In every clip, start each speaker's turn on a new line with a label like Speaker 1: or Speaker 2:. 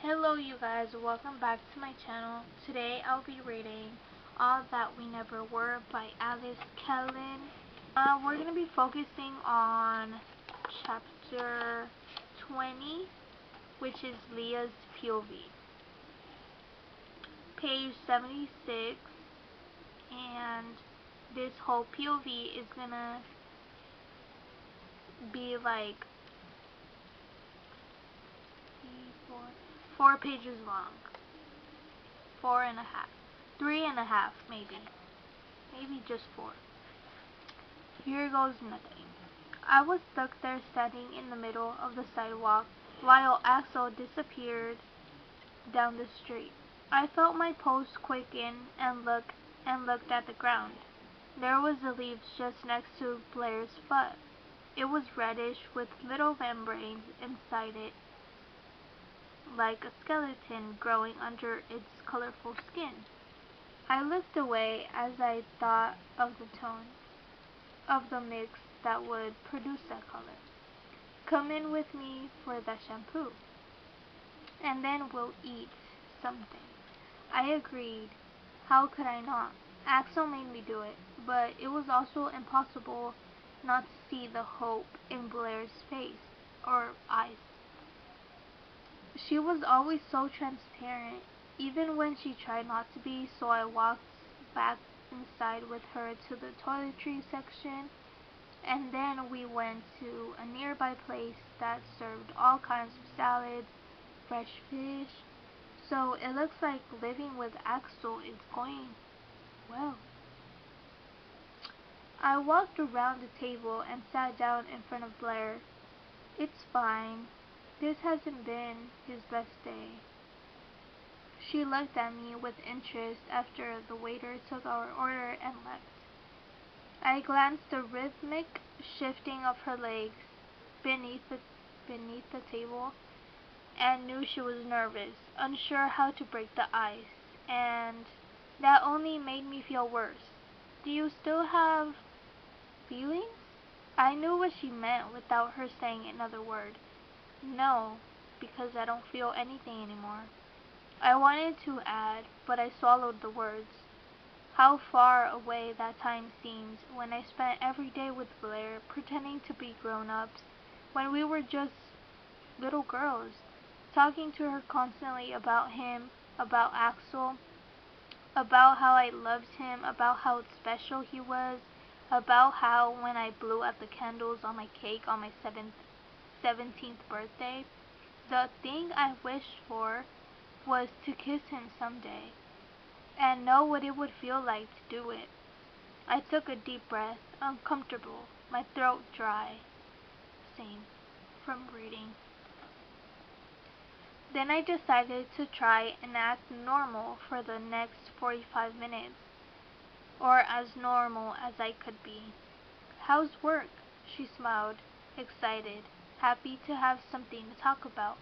Speaker 1: Hello you guys, welcome back to my channel. Today I'll be reading All That We Never Were by Alice Kellen. We're going to be focusing on chapter 20, which is Leah's POV. Page 76, and this whole POV is going to be like 4 pages long. 4.5. 3.5 maybe. Maybe just 4. Here goes nothing. I was stuck there standing in the middle of the sidewalk while Axel disappeared down the street. I felt my pulse quicken and looked at the ground. There was the leaves just next to Blair's foot. It was reddish with little membranes inside it, like a skeleton growing under its colorful skin. I looked away as I thought of the tone of the mix that would produce that color. Come in with me for the shampoo, and then we'll eat something. I agreed. How could I not? Axel made me do it, but it was also impossible not to see the hope in Blair's face or eyes. She was always so transparent, even when she tried not to be, so I walked back inside with her to the toiletry section, and then we went to a nearby place that served all kinds of salads, fresh fish. So it looks like living with Axel is going well. I walked around the table and sat down in front of Blair. It's fine. This hasn't been his best day. She looked at me with interest after the waiter took our order and left. I glanced the rhythmic shifting of her legs beneath the table and knew she was nervous, unsure how to break the ice, and that only made me feel worse. Do you still have feelings? I knew what she meant without her saying another word. No, because I don't feel anything anymore. I wanted to add, but I swallowed the words. How far away that time seemed when I spent every day with Blair pretending to be grown-ups, when we were just little girls, talking to her constantly about him, about Axel, about how I loved him, about how special he was, about how when I blew out the candles on my cake on my 17th birthday, the thing I wished for was to kiss him someday and know what it would feel like to do it. I took a deep breath, uncomfortable, my throat dry. Same, from reading. Then I decided to try and act normal for the next 45 minutes, or as normal as I could be. How's work? She smiled, excited, happy to have something to talk about.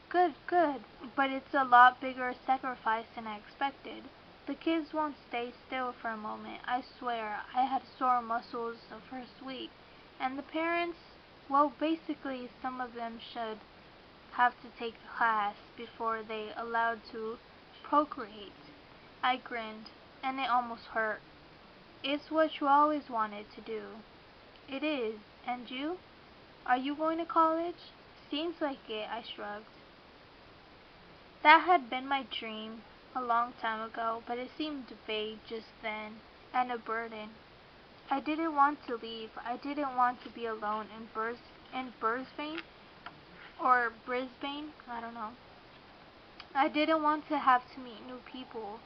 Speaker 1: Good, good, but it's a lot bigger sacrifice than I expected. The kids won't stay still for a moment. I swear, I had sore muscles the first week. And the parents, well, basically some of them should have to take a class before they allowed to procreate. I grinned, and it almost hurt. It's what you always wanted to do. It is. And you? Are you going to college? Seems like it, I shrugged. That had been my dream a long time ago, but it seemed vague just then, and a burden. I didn't want to leave. I didn't want to be alone in Brisbane, or Brisbane, I don't know. I didn't want to have to meet new people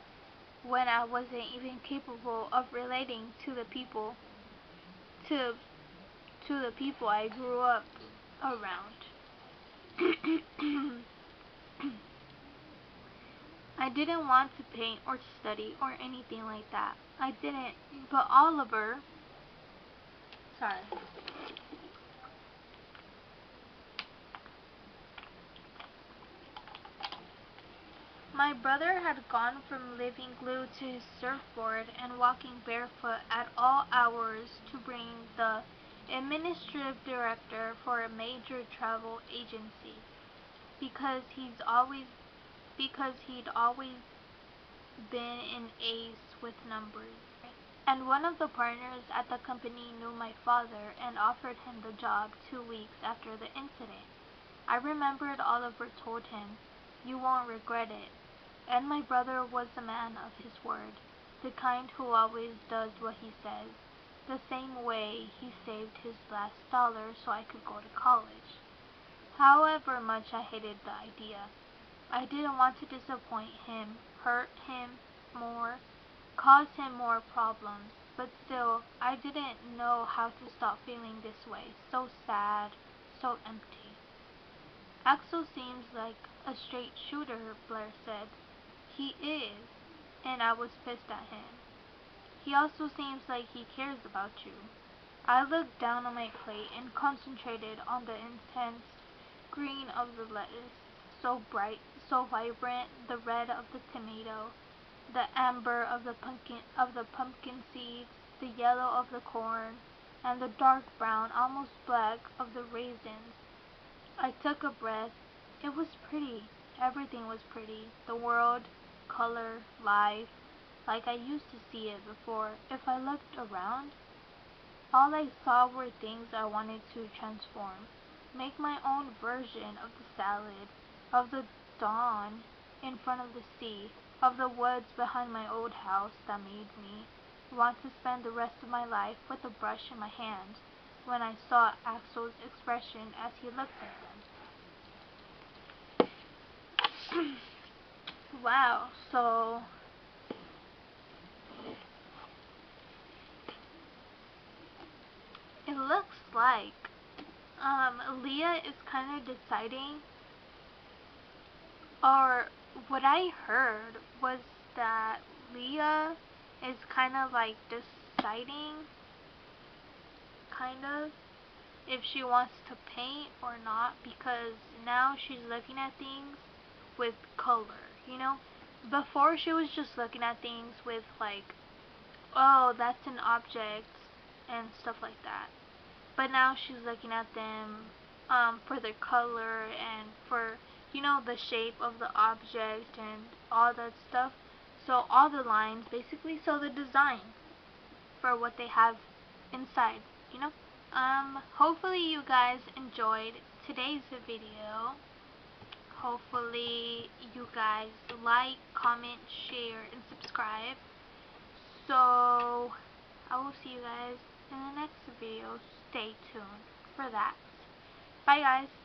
Speaker 1: when I wasn't even capable of relating to the people to the people I grew up around. I didn't want to paint or study or anything like that. I didn't, but Oliver, sorry. My brother had gone from living glued to his surfboard and walking barefoot at all hours to being the administrative director for a major travel agency, because he's always because he'd always been an ace with numbers. And one of the partners at the company knew my father and offered him the job 2 weeks after the incident. I remembered Oliver told him, "You won't regret it." And my brother was a man of his word, the kind who always does what he says, the same way he saved his last dollar so I could go to college. However much I hated the idea, I didn't want to disappoint him, hurt him more, cause him more problems, but still, I didn't know how to stop feeling this way, so sad, so empty. "Axel seems like a straight shooter," Blair said. "He is," and I was pissed at him. "He also seems like he cares about you." I looked down on my plate and concentrated on the intense green of the lettuce, so bright, so vibrant, the red of the tomato, the amber of the pumpkin seeds, the yellow of the corn, and the dark brown, almost black, of the raisins. I took a breath. It was pretty. Everything was pretty. The world, color, life, like I used to see it before. If I looked around, all I saw were things I wanted to transform. Make my own version of the salad, of the dawn in front of the sea, of the woods behind my old house that made me want to spend the rest of my life with a brush in my hand when I saw Axel's expression as he looked at them. Wow, so it looks like Leah is kind of deciding, or what I heard was that Leah is kind of like deciding, kind of, if she wants to paint or not, because now she's looking at things with color, you know? Before she was just looking at things with like, oh, that's an object and stuff like that. But now she's looking at them for their color and for, you know, the shape of the object and all that stuff. So all the lines basically, so the design for what they have inside, you know. Hopefully you guys enjoyed today's video. Hopefully you guys like, comment, share, and subscribe. So I will see you guys in the next video. Stay tuned for that. Bye guys.